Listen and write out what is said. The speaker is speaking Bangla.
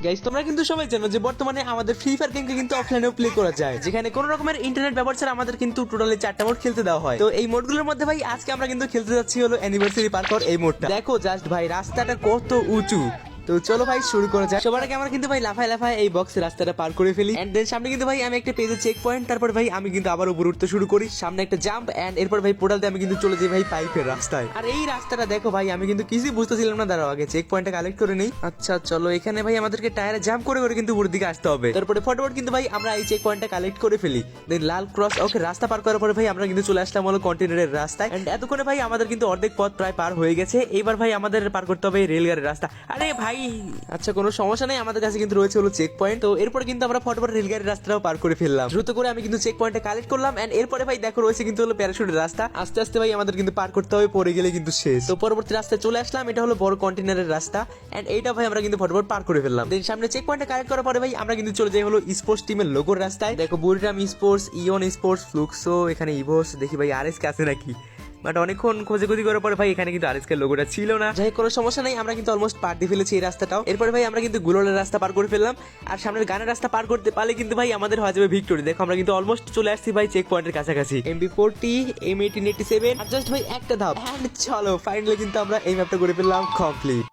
গাইস তোমরা কিন্তু সবাই জানো যে বর্তমানে আমাদের ফ্রি ফায়ার গেমকে কিন্তু অফলাইনেও প্লে করা যায়, যেখানে কোনো রকমের ইন্টারনেট ব্যবহার ছাড়া আমাদের কিন্তু টোটালি 4টা মোড খেলতে দেওয়া হয়। তো এই মোডগুলোর মধ্যে ভাই আজকে আমরা কিন্তু খেলতে যাচ্ছি হলো অ্যানিভার্সারি পার্কর এই মোডটা। দেখো জাস্ট ভাই রাস্তাটা কত উঁচু। তো চলো ভাই শুরু করা যাক। সবার আগে আমরা কিন্তু ভাই লাফায় লাফায় এই বক্সের রাস্তাটা পার করে ফেলি, এন্ড দেন সামনে কিন্তু ভাই আমি একটা পেজে চেক পয়েন্ট, তারপর ভাই আমি কিন্তু আবার উপর উঠতে শুরু করি, সামনে একটা জাম্প, এন্ড এরপর ভাই পোর্টালতে আমি কিন্তু চলে যাই ভাই পাইপের রাস্তায়। আর এই রাস্তাটা দেখো ভাই আমি কিন্তু কিছুই বুঝতেছিলাম না, দাঁড়াও আগে চেক পয়েন্টটা কালেক্ট করে নেই। আচ্ছা চলো এখানে ভাই আমাদেরকে টায়ারে জাম্প করে করে কিন্তু উপরের দিকে আসতে হবে, তারপরে ফটোফট কিন্তু ভাই আমরা এই চেক পয়েন্টটা কালেক্ট করে ফেলি, দেন লাল ক্রস ওকে রাস্তা পার করার পরে ভাই আমরা কিন্তু চলে আসলাম হলো কন্টেনারের রাস্তায়, এন্ড এতক্ষণে ভাই আমাদের কিন্তু অর্ধেক পথ প্রায় পার হয়ে গেছে। এবার ভাই আমাদের পার করতে হবে রেলগাড়ির রাস্তা। আরে ভাই আচ্ছা কোনো সমস্যা নেই, আমাদের কাছে কিন্তু রয়েছে হলো চেক পয়েন্ট। তো এরপর কিন্তু আমরা ফটোফট রেলগাড়ির রাস্তাটাও পার করে ফেললাম, দ্রুত করে আমি কিন্তু চেক পয়েন্টটা কালেক্ট করলাম, এন্ড এরপরে ভাই দেখো রয়েছে কিন্তু হলো প্যারাশুটের রাস্তা। আস্তে আস্তে ভাই আমাদের কিন্তু পার করতে হবে, পরে গেলে কিন্তু শেষ। তো পরবর্তী রাস্তায় চলে আসলাম, এটা হলো বড় কন্টেনারের রাস্তা, এন্ড এইটা ভাই আমরা কিন্তু ফটোফট পার করে ফেললাম। দেন সামনে চেক পয়েন্টটা কালেক্ট করার পরে ভাই আমরা কিন্তু চলে যাই হলো স্পোর্টস টিমের লোগোর রাস্তায়। দেখো বুরিরাম স্পোর্টস, ইয়ন স্পোর্টস, ফ্লুক্সো, এখানে ইভোস, দেখি ভাই আরএসকে আছে নাকি, বাট অনেকক্ষণ খোঁজাখুঁজি করার পরে ভাই এখানে কিন্তু আরএসকে লোগোটা ছিল না। যাই কোনো সমস্যা নাই, আমরা কিন্তু অলমোস্ট পার দিয়ে ফেলেছি এই রাস্তাটাও। এরপরে ভাই আমরা কিন্তু গুলোলের রাস্তা পার করে ফেললাম, আর সামনের গানের রাস্তা পার করতে পারলে কিন্তু ভাই আমাদের হয়ে যাবে ভিক্টোরি। দেখো আমরা কিন্তু অলমোস্ট চলে আসছি ভাই চেক পয়েন্টের কাছাকাছি। MB40 M1887 আর জাস্ট ভাই একটা ধাপ, এন্ড চলো ফাইনালি কিন্তু আমরা এই ম্যাপটা করে ফেললাম কমপ্লিট।